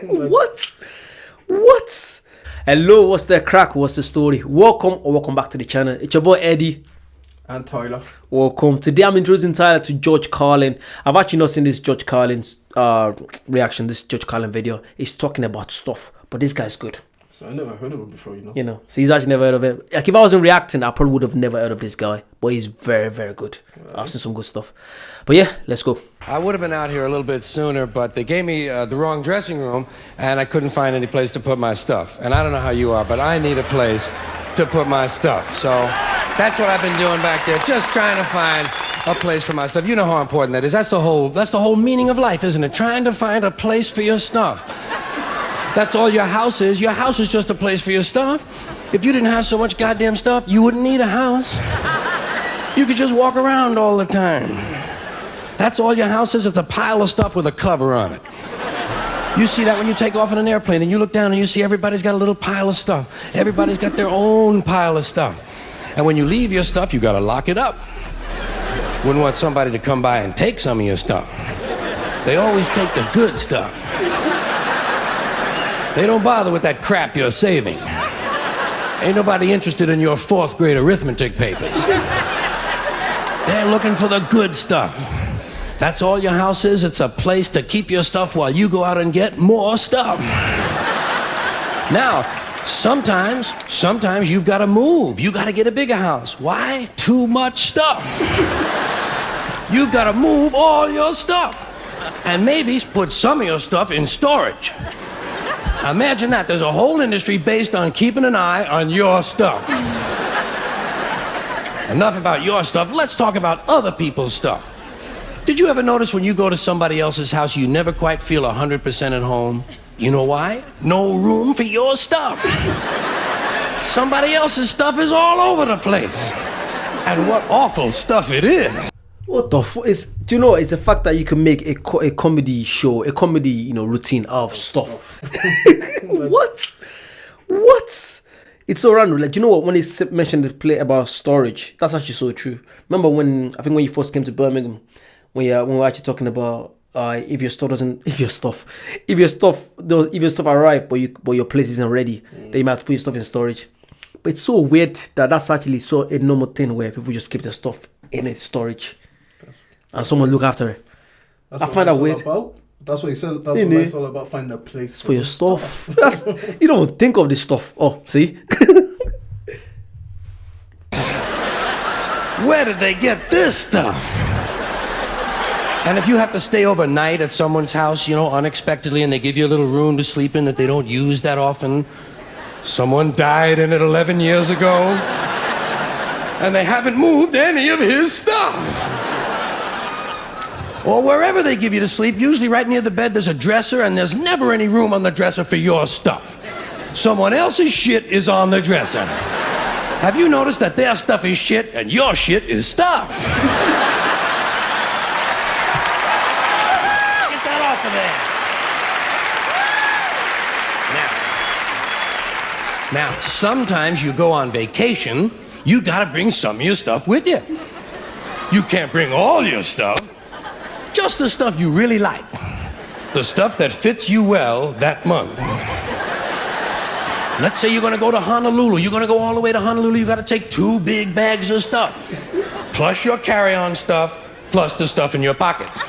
What? What? Hello, what's the crack? What's the story? Welcome back to the channel. It's your boy Eddie. And Tyler. Welcome. Today I'm introducing Tyler to George Carlin. I've actually not seen this George Carlin's reaction, this George Carlin video. He's talking about stuff, but this guy's good. So I never heard of him before, So he's actually never heard of him. Like if I wasn't reacting, I probably would have never heard of this guy. But he's very, very good. I've seen some good stuff. But yeah, let's go. I would have been out here a little bit sooner, but they gave me the wrong dressing room, and I couldn't find any place to put my stuff. And I don't know how you are, but I need a place to put my stuff. So that's what I've been doing back there, just trying to find a place for my stuff. You know how important that is. That's the whole meaning of life, isn't it? Trying to find a place for your stuff. That's all your house is. Your house is just a place for your stuff. If you didn't have so much goddamn stuff, you wouldn't need a house. You could just walk around all the time. That's all your house is. It's a pile of stuff with a cover on it. You see that when you take off in an airplane and you look down and you see everybody's got a little pile of stuff. Everybody's got their own pile of stuff. And when you leave your stuff, you gotta lock it up. Wouldn't want somebody to come by and take some of your stuff. They always take the good stuff. They don't bother with that crap you're saving. Ain't nobody interested in your 4th grade arithmetic papers. They're looking for the good stuff. That's all your house is. It's a place to keep your stuff while you go out and get more stuff. Now, sometimes you've got to move. You got to get a bigger house. Why? Too much stuff. You've got to move all your stuff. And maybe put some of your stuff in storage. Imagine that. There's a whole industry based on keeping an eye on your stuff. Enough about your stuff. Let's talk about other people's stuff. Did you ever notice when you go to somebody else's house, you never quite feel 100% at home? You know why? No room for your stuff. Somebody else's stuff is all over the place. And what awful stuff it is. What the fuck is? Do you know? It's the fact that you can make a comedy show, a comedy routine out of stuff. What? It's so random. Like, do you know what? When he mentioned the play about storage, that's actually so true. Remember when you first came to Birmingham, when we were actually talking about if your stuff arrive, but your place isn't ready, then you might have to put your stuff in storage. But it's so weird that that's actually so a normal thing where people just keep their stuff in a storage. And someone look after it. I find that weird. That's what he said. That's what it's all about. Finding a place for your stuff. You don't think of this stuff. Oh, see? Where did they get this stuff? And if you have to stay overnight at someone's house, unexpectedly, and they give you a little room to sleep in that they don't use that often, someone died in it 11 years ago, and they haven't moved any of his stuff. Or wherever they give you to sleep, usually right near the bed there's a dresser, and there's never any room on the dresser for your stuff. Someone else's shit is on the dresser. Have you noticed that their stuff is shit and your shit is stuff? Get that off of there. Now, sometimes you go on vacation, you gotta bring some of your stuff with you. You can't bring all your stuff. Just the stuff you really like. The stuff that fits you well that month. Let's say you're gonna go to Honolulu. You're gonna go all the way to Honolulu. You gotta take 2 big bags of stuff. Plus your carry-on stuff, plus the stuff in your pockets.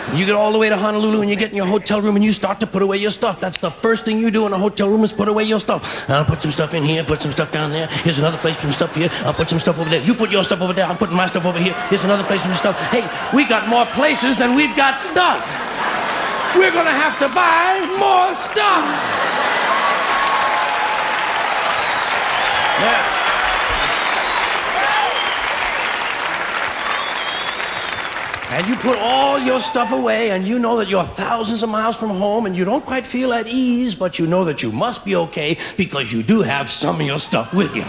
And you get all the way to Honolulu and you get in your hotel room and you start to put away your stuff. That's the first thing you do in a hotel room is put away your stuff. I'll put some stuff in here, put some stuff down there. Here's another place for some stuff here. I'll put some stuff over there. You put your stuff over there. I'm putting my stuff over here. Here's another place for some stuff. Hey, we got more places than we've got stuff. We're gonna have to buy more stuff. Yeah. And you put all your stuff away, and you know that you're thousands of miles from home, and you don't quite feel at ease, but you know that you must be okay because you do have some of your stuff with you.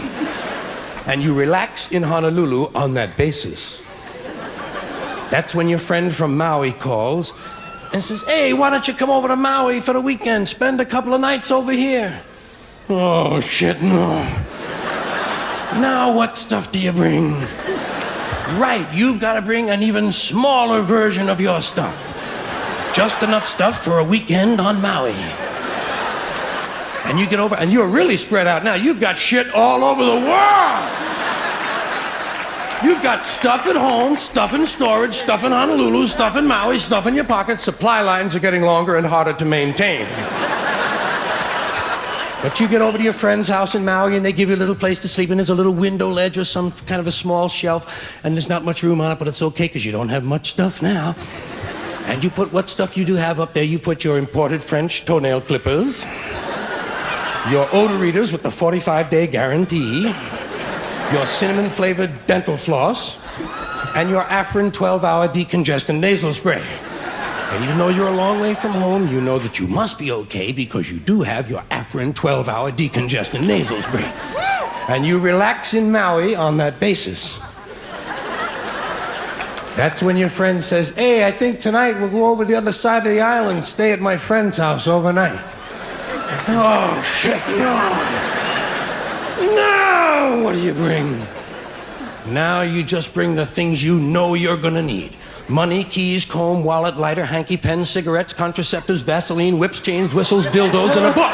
And you relax in Honolulu on that basis. That's when your friend from Maui calls and says, hey, why don't you come over to Maui for the weekend, spend a couple of nights over here? Oh, shit, no. Now what stuff do you bring? Right, you've got to bring an even smaller version of your stuff. Just enough stuff for a weekend on Maui. And you get over, and you're really spread out now. You've got shit all over the world. You've got stuff at home, stuff in storage, stuff in Honolulu, stuff in Maui, stuff in your pockets. Supply lines are getting longer and harder to maintain. But you get over to your friend's house in Maui and they give you a little place to sleep and there's a little window ledge or some kind of a small shelf and there's not much room on it, but it's okay because you don't have much stuff now. And you put what stuff you do have up there. You put your imported French toenail clippers, your odor readers with the 45-day guarantee, your cinnamon-flavored dental floss, and your Afrin 12-hour decongestant nasal spray. And even though you're a long way from home, you know that you must be okay because you do have your Afrin 12-hour decongestant nasal spray. And you relax in Maui on that basis. That's when your friend says, hey, I think tonight we'll go over the other side of the island and stay at my friend's house overnight. Oh, shit, no. Now, what do you bring? Now you just bring the things you know you're gonna need. Money, keys, comb, wallet, lighter, hanky, pen, cigarettes, contraceptives, Vaseline, whips, chains, whistles, dildos, and a book.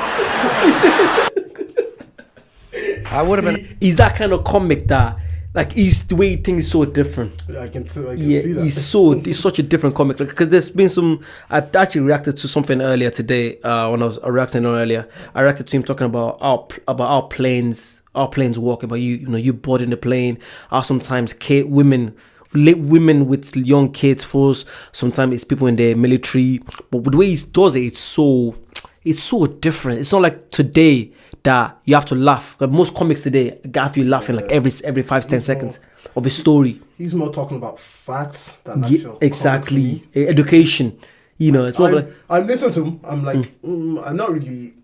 I would have been... He's that kind of comic that, like, he's the way he thinks is so different. I can see that. He's such a different comic. Because there's been some... I actually reacted to something earlier today when I was reacting on earlier. I reacted to him talking about our planes walk, about you boarding the plane. How sometimes women with young kids first. Sometimes it's people in the military. But the way he does it, it's so different. It's not like today that you have to laugh. Like most comics today have you laughing like every 5-10 seconds of a story. He's more talking about facts than actual exactly education. It's more like I listen to him. I'm like, I'm not really,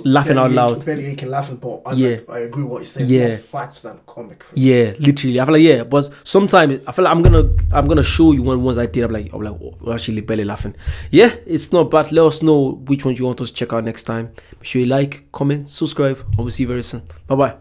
laughing out loud, belly aching laughing, but I agree what you're saying. It's more facts than comic. Literally. I feel like but sometimes I feel like I'm gonna show you ones I did. I'm like we're actually belly laughing. It's not bad. Let us know which ones you want us to check out next time. Make sure you like, comment, subscribe, and we'll see you very soon. Bye bye.